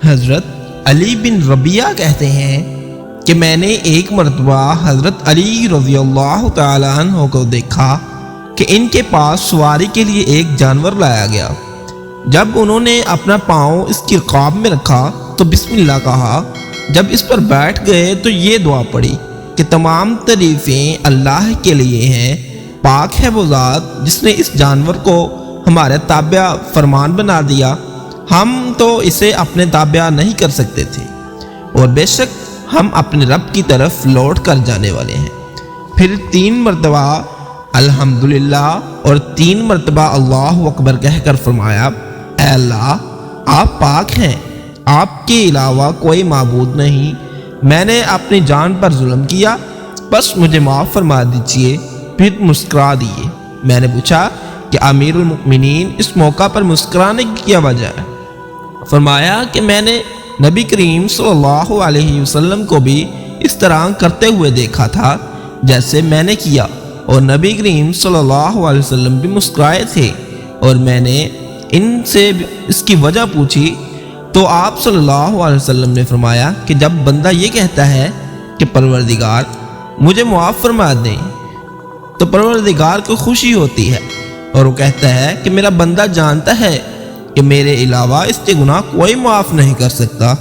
حضرت علی بن ربیعہ کہتے ہیں کہ میں نے ایک مرتبہ حضرت علی رضی اللہ تعالیٰ عنہ کو دیکھا کہ ان کے پاس سواری کے لیے ایک جانور لایا گیا۔ جب انہوں نے اپنا پاؤں اس کی رکاب میں رکھا تو بسم اللہ کہا۔ جب اس پر بیٹھ گئے تو یہ دعا پڑھی کہ تمام تعریفیں اللہ کے لیے ہیں، پاک ہے وہ ذات جس نے اس جانور کو ہمارے تابع فرمان بنا دیا، ہم تو اسے اپنے تابع نہیں کر سکتے تھے، اور بے شک ہم اپنے رب کی طرف لوٹ کر جانے والے ہیں۔ پھر 3 مرتبہ الحمدللہ اور 3 مرتبہ اللہ اکبر کہہ کر فرمایا، اے اللہ آپ پاک ہیں، آپ کے علاوہ کوئی معبود نہیں، میں نے اپنی جان پر ظلم کیا، بس مجھے معاف فرما دیجیے۔ پھر مسکرا دیے۔ میں نے پوچھا کہ امیر المؤمنین اس موقع پر مسکرانے کی کیا وجہ ہے؟ فرمایا کہ میں نے نبی کریم صلی اللہ علیہ وسلم کو بھی اس طرح کرتے ہوئے دیکھا تھا جیسے میں نے کیا، اور نبی کریم صلی اللہ علیہ وسلم بھی مسکرائے تھے، اور میں نے ان سے اس کی وجہ پوچھی تو آپ صلی اللہ علیہ وسلم نے فرمایا کہ جب بندہ یہ کہتا ہے کہ پروردگار مجھے معاف فرما دیں تو پروردگار کو خوشی ہوتی ہے، اور وہ کہتا ہے کہ میرا بندہ جانتا ہے کہ میرے علاوہ اس کے گناہ کوئی معاف نہیں کر سکتا۔